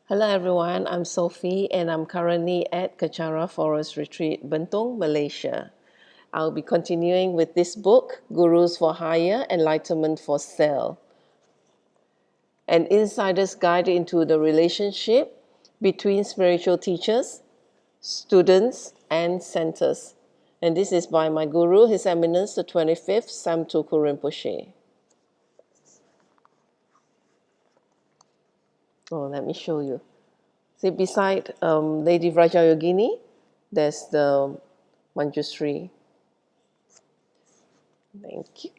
Hello everyone, I'm Sophie and I'm currently at Kechara Forest Retreat, Bentong, Malaysia. I'll be continuing with this book, Gurus for Hire, Enlightenment for Sale. An insider's guide into the relationship between spiritual teachers, students, and centers. And this is by my guru, His Eminence the 25th Samtuku Rinpoche. Oh, let me show you. See, beside Lady Vrajayogini, there's the Manjushri. Thank you.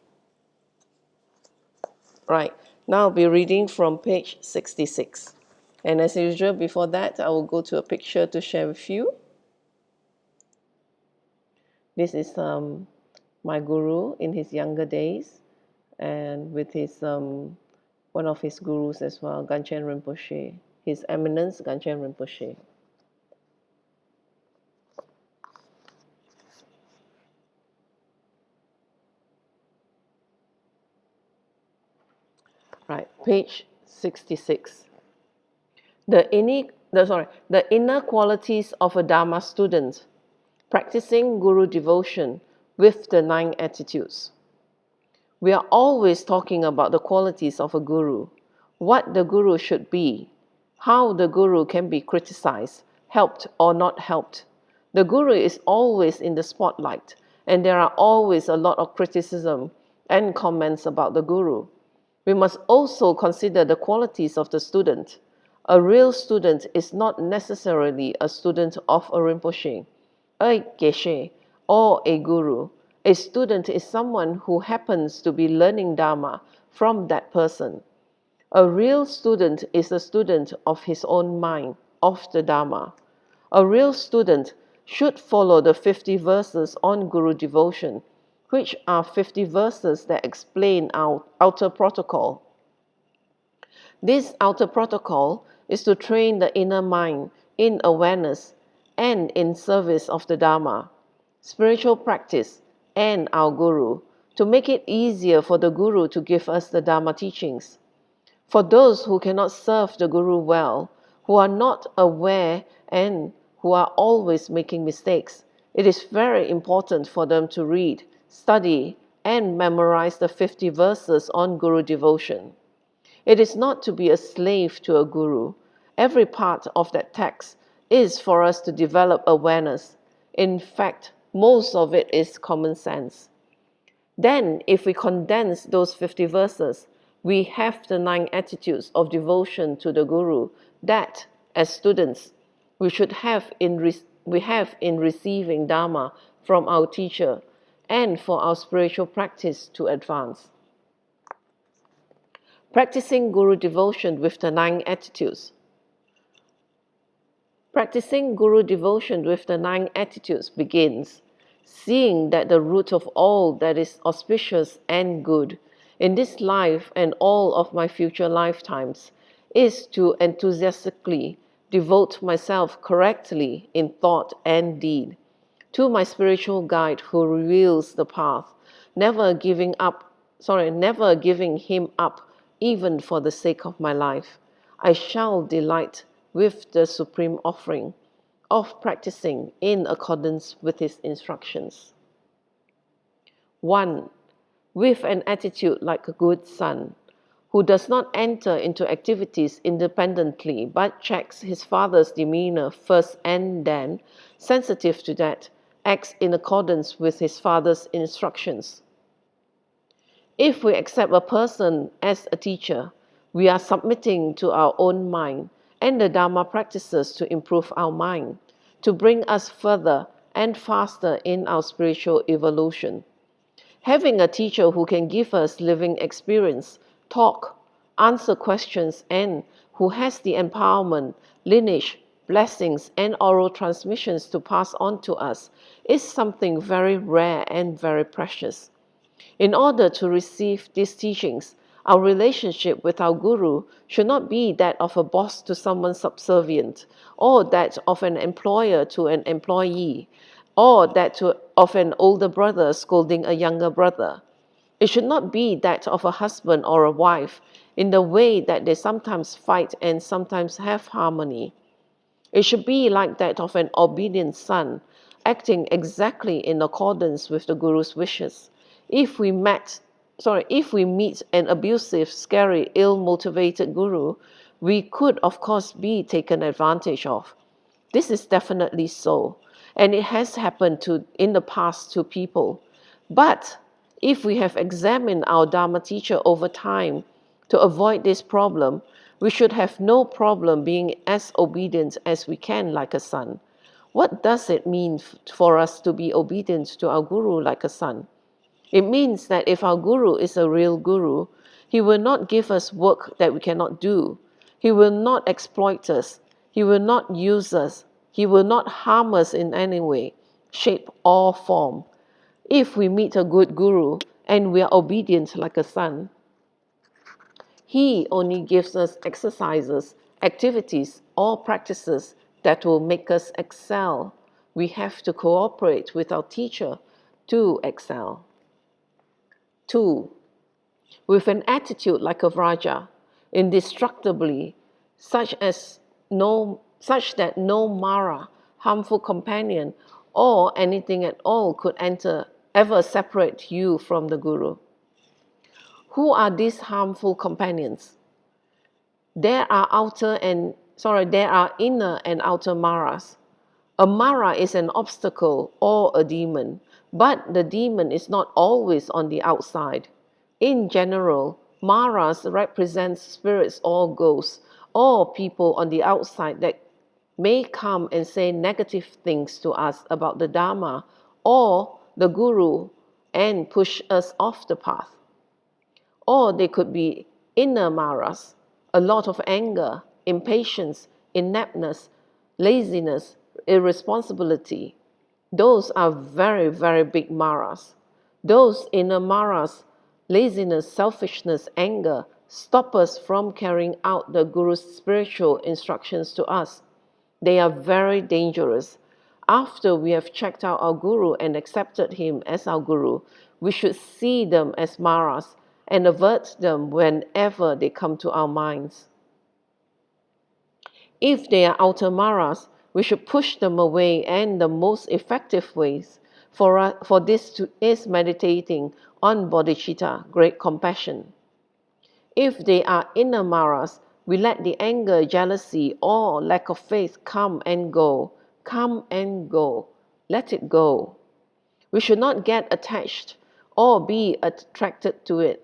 Right, now I'll be reading from page 66. And as usual, before that, I will go to a picture to share with you. This is my guru in his younger days, and with his one of his gurus as well, Ganchen Rinpoche, His Eminence Ganchen Rinpoche. Right, page 66. The inner qualities of a Dharma student, practicing Guru devotion with the 9 attitudes. We are always talking about the qualities of a Guru, what the Guru should be, how the Guru can be criticized, helped or not helped. The Guru is always in the spotlight, and there are always a lot of criticism and comments about the Guru. We must also consider the qualities of the student. A real student is not necessarily a student of a Rinpoche, a Geshe, or a Guru. A student is someone who happens to be learning Dharma from that person. A real student is a student of his own mind, of the Dharma. A real student should follow the 50 verses on Guru devotion, which are 50 verses that explain our outer protocol. This outer protocol is to train the inner mind in awareness and in service of the Dharma, spiritual practice, and our Guru, to make it easier for the Guru to give us the Dharma teachings. For those who cannot serve the Guru well, who are not aware and who are always making mistakes, it is very important for them to read, study, and memorize the 50 verses on Guru devotion. It is not to be a slave to a Guru. Every part of that text is for us to develop awareness. In fact, most of it is common sense. Then, if we condense those 50 verses, we have the 9 attitudes of devotion to the Guru that, as students, we have in receiving Dharma from our teacher and for our spiritual practice to advance. Practicing Guru devotion with the 9 attitudes. Practicing Guru devotion with the 9 attitudes begins seeing that the root of all that is auspicious and good in this life and all of my future lifetimes is to enthusiastically devote myself correctly in thought and deed to my spiritual guide who reveals the path, never giving him up even for the sake of my life. I shall delight with the supreme offering of practicing in accordance with his instructions. 1. With an attitude like a good son, who does not enter into activities independently but checks his father's demeanor first and then, sensitive to that, acts in accordance with his father's instructions. If we accept a person as a teacher, we are submitting to our own mind and the Dharma practices to improve our mind, to bring us further and faster in our spiritual evolution. Having a teacher who can give us living experience, talk, answer questions, and who has the empowerment, lineage, blessings, and oral transmissions to pass on to us is something very rare and very precious. In order to receive these teachings, our relationship with our Guru should not be that of a boss to someone subservient, or that of an employer to an employee, or that of an older brother scolding a younger brother. It should not be that of a husband or a wife in the way that they sometimes fight and sometimes have harmony. It should be like that of an obedient son, acting exactly in accordance with the Guru's wishes. If we meet an abusive, scary, ill-motivated Guru, we could, of course, be taken advantage of. This is definitely so, and it has happened in the past to people. But if we have examined our Dharma teacher over time to avoid this problem, we should have no problem being as obedient as we can like a son. What does it mean for us to be obedient to our Guru like a son? It means that if our Guru is a real Guru, he will not give us work that we cannot do. He will not exploit us. He will not use us. He will not harm us in any way, shape, or form. If we meet a good Guru and we are obedient like a son, he only gives us exercises, activities, or practices that will make us excel. We have to cooperate with our teacher to excel. 2. With an attitude like a Vraja, indestructibly, such that no Mara, harmful companion, or anything at all could ever separate you from the Guru. Who are these harmful companions? There are inner and outer Maras. A Mara is an obstacle or a demon, but the demon is not always on the outside. In general, Maras represent spirits or ghosts, or people on the outside that may come and say negative things to us about the Dharma or the Guru and push us off the path. Or they could be inner Maras, a lot of anger, impatience, ineptness, laziness, irresponsibility. Those are very, very big Maras. Those inner Maras, laziness, selfishness, anger, stop us from carrying out the Guru's spiritual instructions to us. They are very dangerous. After we have checked out our Guru and accepted him as our Guru, we should see them as Maras and avert them whenever they come to our minds. If they are outer Maras, we should push them away, and the most effective ways for this is meditating on bodhicitta, great compassion. If they are inner Maras, we let the anger, jealousy, or lack of faith come and go, let it go. We should not get attached or be attracted to it.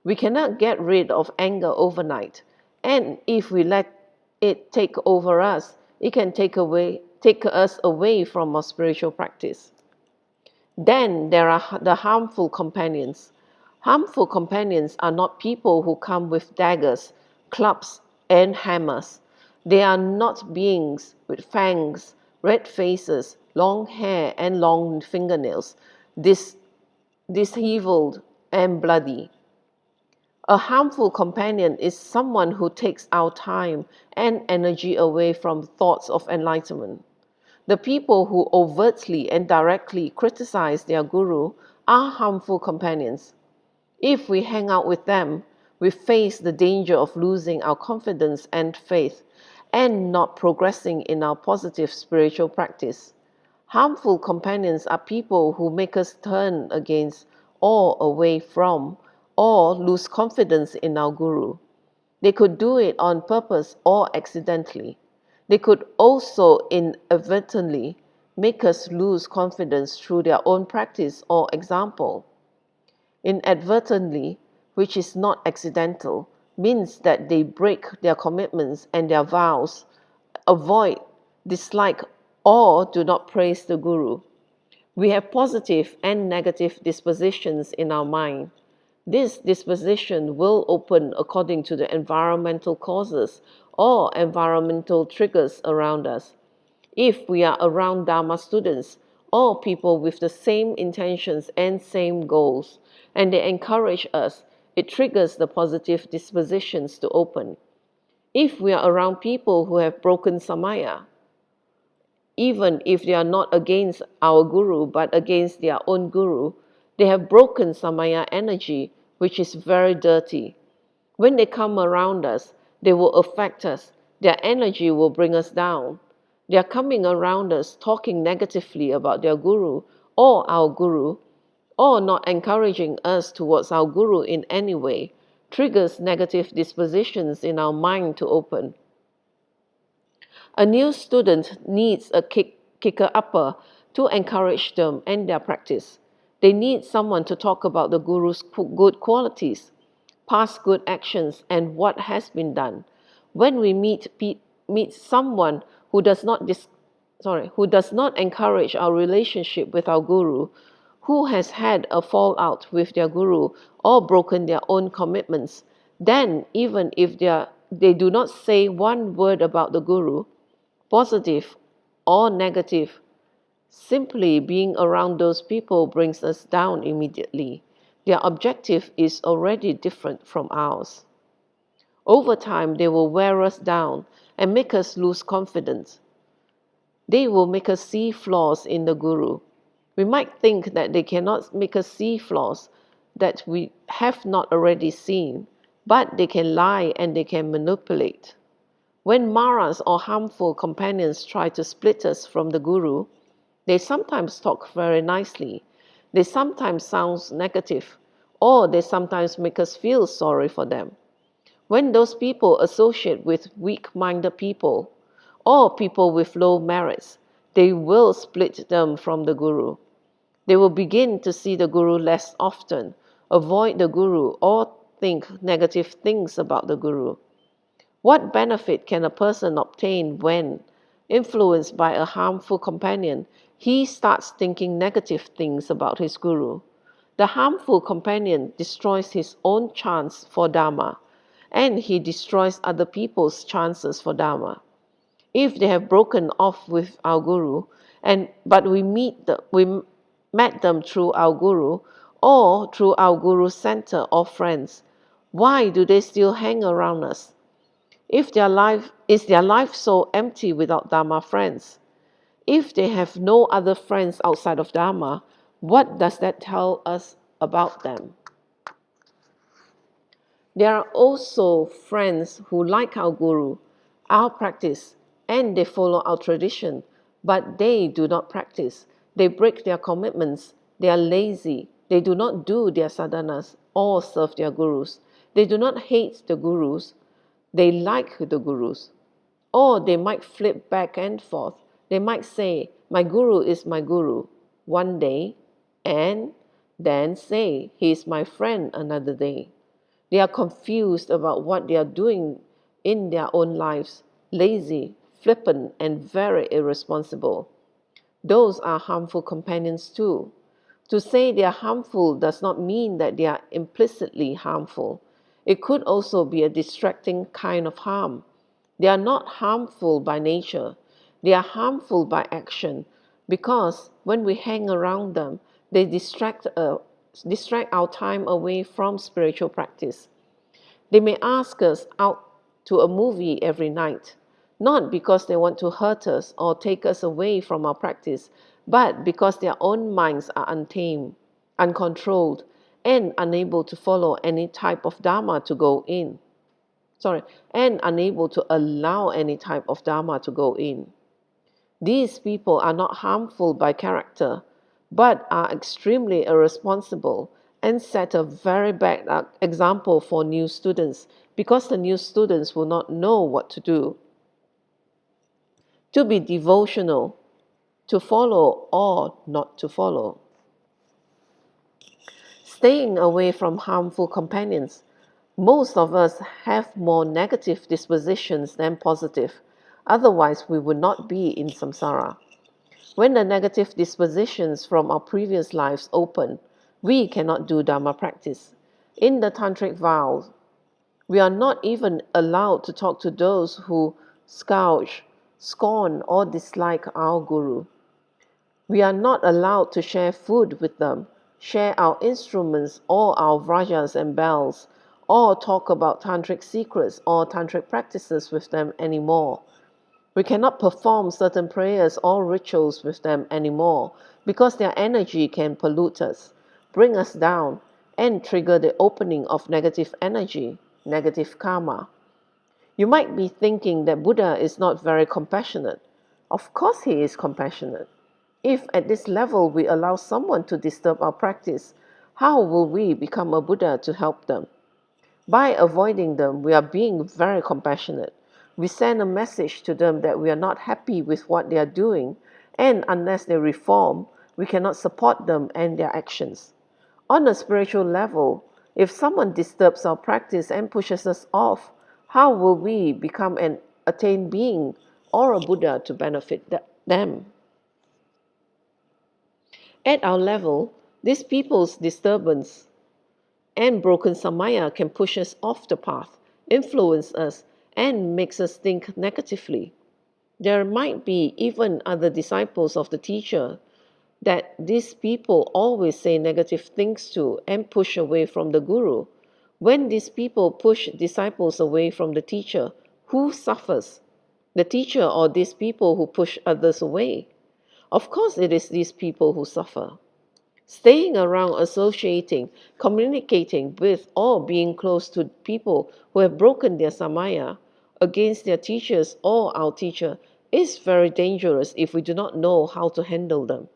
We cannot get rid of anger overnight, and if we let it take over us, it can take us away from our spiritual practice. Then there are the harmful companions. Harmful companions are not people who come with daggers, clubs, and hammers. They are not beings with fangs, red faces, long hair, and long fingernails, disheveled and bloody. A harmful companion is someone who takes our time and energy away from thoughts of enlightenment. The people who overtly and directly criticize their Guru are harmful companions. If we hang out with them, we face the danger of losing our confidence and faith and not progressing in our positive spiritual practice. Harmful companions are people who make us turn against or away from or lose confidence in our Guru. They could do it on purpose or accidentally. They could also inadvertently make us lose confidence through their own practice or example. Inadvertently, which is not accidental, means that they break their commitments and their vows, avoid, dislike, or do not praise the Guru. We have positive and negative dispositions in our mind. This disposition will open according to the environmental causes or environmental triggers around us. If we are around Dharma students or people with the same intentions and same goals, and they encourage us, it triggers the positive dispositions to open. If we are around people who have broken samaya, even if they are not against our Guru but against their own Guru, they have broken samaya energy, which is very dirty. When they come around us, they will affect us. Their energy will bring us down. They are coming around us talking negatively about their guru or our guru, or not encouraging us towards our guru in any way, triggers negative dispositions in our mind to open. A new student needs a kicker-upper to encourage them and their practice. They need someone to talk about the guru's good qualities, past good actions, and what has been done. When we meet someone who does not encourage our relationship with our guru, who has had a fallout with their guru or broken their own commitments, then even if they do not say one word about the guru, positive or negative, simply being around those people brings us down immediately. Their objective is already different from ours. Over time, they will wear us down and make us lose confidence. They will make us see flaws in the guru. We might think that they cannot make us see flaws that we have not already seen, but they can lie and they can manipulate. When Maras or harmful companions try to split us from the guru, they sometimes talk very nicely. They sometimes sound negative, or they sometimes make us feel sorry for them. When those people associate with weak-minded people, or people with low merits, they will split them from the guru. They will begin to see the guru less often, avoid the guru, or think negative things about the guru. What benefit can a person obtain when, influenced by a harmful companion, he starts thinking negative things about his guru? The harmful companion destroys his own chance for Dharma, and he destroys other people's chances for Dharma. If they have broken off with our guru, but we met them through our guru or through our guru's center or friends, why do they still hang around us? Is their life so empty without Dharma friends? If they have no other friends outside of Dharma, what does that tell us about them? There are also friends who like our guru, our practice, and they follow our tradition, but they do not practice. They break their commitments. They are lazy. They do not do their sadhanas or serve their gurus. They do not hate the gurus. They like the gurus. Or they might flip back and forth. They might say, my guru is my guru one day, and then say, he is my friend another day. They are confused about what they are doing in their own lives, lazy, flippant, and very irresponsible. Those are harmful companions too. To say they are harmful does not mean that they are implicitly harmful. It could also be a distracting kind of harm. They are not harmful by nature. They are harmful by action because when we hang around them, they distract our time away from spiritual practice. They may ask us out to a movie every night, not because they want to hurt us or take us away from our practice, but because their own minds are untamed, uncontrolled, and unable to follow any type of Dharma to go in. And unable to allow any type of Dharma to go in. These people are not harmful by character, but are extremely irresponsible and set a very bad example for new students because the new students will not know what to do. To be devotional, to follow or not to follow. Staying away from harmful companions. Most of us have more negative dispositions than positive. Otherwise, we would not be in samsara. When the negative dispositions from our previous lives open, we cannot do Dharma practice. In the Tantric vows, we are not even allowed to talk to those who scourge, scorn, or dislike our guru. We are not allowed to share food with them, share our instruments or our vrajas and bells, or talk about tantric secrets or tantric practices with them anymore. We cannot perform certain prayers or rituals with them anymore because their energy can pollute us, bring us down, and trigger the opening of negative energy. negative karma. You might be thinking that Buddha is not very compassionate. Of course, he is compassionate. If at this level we allow someone to disturb our practice, how will we become a Buddha to help them? By avoiding them, we are being very compassionate. We send a message to them that we are not happy with what they are doing, and unless they reform, we cannot support them and their actions. On a spiritual level, if someone disturbs our practice and pushes us off, how will we become an attained being or a Buddha to benefit them? At our level, these people's disturbance and broken samaya can push us off the path, influence us, and makes us think negatively. There might be even other disciples of the teacher that these people always say negative things to and push away from the guru. When these people push disciples away from the teacher, who suffers? The teacher or these people who push others away? Of course, it is these people who suffer. Staying around, associating, communicating with, or being close to people who have broken their samaya against their teachers or our teacher is very dangerous if we do not know how to handle them.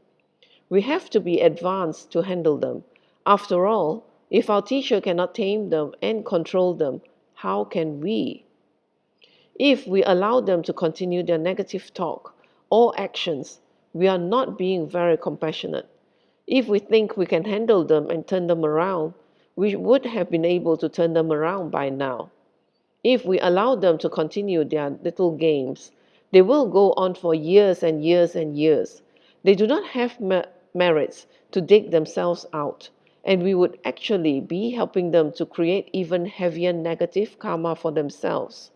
We have to be advanced to handle them. After all, if our teacher cannot tame them and control them, how can we? If we allow them to continue their negative talk or actions, we are not being very compassionate. If we think we can handle them and turn them around, we would have been able to turn them around by now. If we allow them to continue their little games, they will go on for years and years and years. They do not have merits to dig themselves out, and we would actually be helping them to create even heavier negative karma for themselves.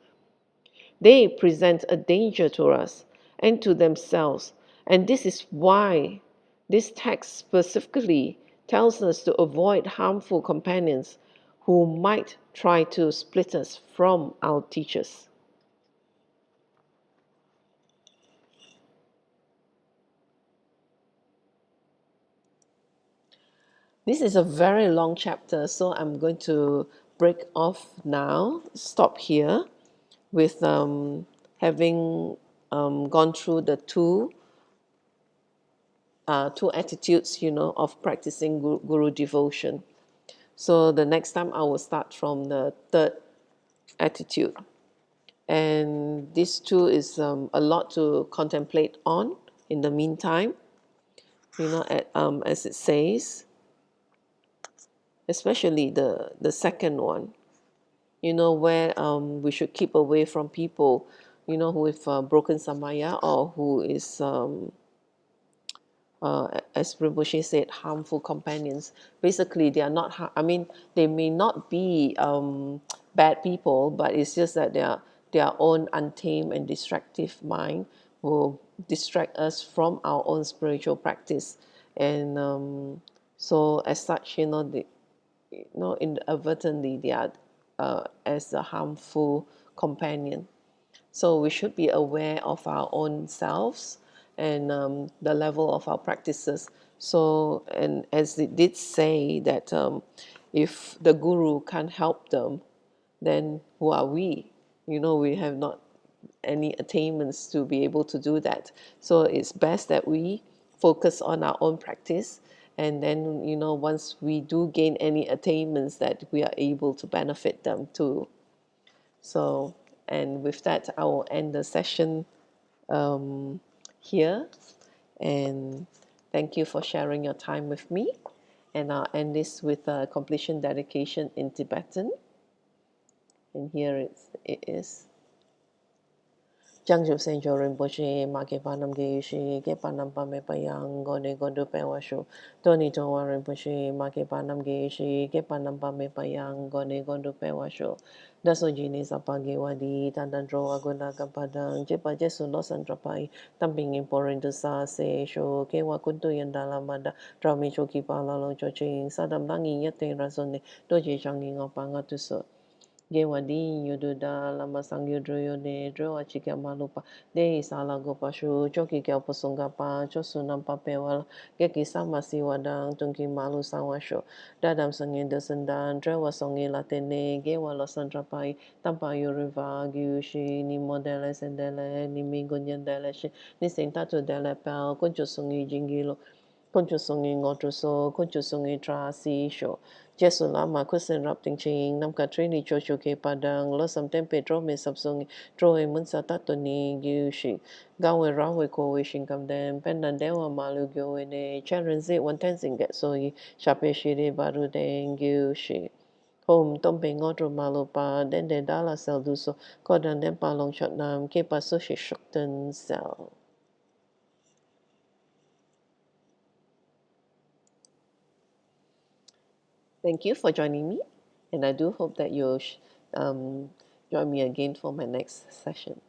They present a danger to us and to themselves, and this is why this text specifically tells us to avoid harmful companions who might try to split us from our teachers. This is a very long chapter, so I'm going to break off now, stop here with having gone through the two attitudes, of practicing guru devotion. So the next time I will start from the third attitude. And this too is a lot to contemplate on in the meantime, as it says, especially the second one, where we should keep away from people, who with broken samaya or who is as Rinpoche said, harmful companions. Basically, they are not, they may not be bad people, but it's just that their own untamed and distractive mind will distract us from our own spiritual practice. And so, as such, inadvertently, they are as a harmful companion. So we should be aware of our own selves and the level of our practices. So, and as it did say that if the guru can't help them, then who are we? We have not any attainments to be able to do that. So it's best that we focus on our own practice. And then, once we do gain any attainments, that we are able to benefit them too. So, and with that, I will end the session here. And thank you for sharing your time with me. And I'll end this with a completion dedication in Tibetan. And here it is. Jangjub Senjo Rinpoche, Make Panam Geishi, Ke Panam Pame Payang, Gone Gondo Pewashu, Tony Towa Rinpoche, Make Panam Geishi, Ke Panam Pame Payang, Gone Gondo Pewashu, Daso Jini Sapagi Wadi, Tandandro Aguna Kapadang, Jepa Jesu Losantrapai, Tamping Imporinto Sa Se, Sho, Ke Wakuntu Yandalamada, Drami Choki Pala Lo Choching, Sadam Langi Yate Razone, Doji Changi Opanga Tuso. Gewadi yududa lama sang yudro yode dro achika malupa de isala gopashu choki kya posungapa chosunam papewal geki samasi wadang tungki malu sawasho dadam sangin desendan drewa songi latene gewa losandrapai tampa yuriva gyushi ni modele sendele ni mingonyandele shi ni sentatu dele pel kuncho songi jingilo kuncho songi ngotruso kuncho songi trasi sho Jesu lama kusen rap ting ching nam ka trini cho cho ke padang lo sam tempe tro me sap song tro e mun sa ta to ni gyu shi ga we ra we ko we shin kam den pen dan de wa ma lu gyo we ne charan zi wan ten sing get so yi sha pe shi re ba ru den gyu shi home tom pe ngo tro ma lo pa den de da la sel du so ko dan den pa long shot nam ke pa so shi shok ten sel. Thank you for joining me, and I do hope that you'll um, join me again for my next session.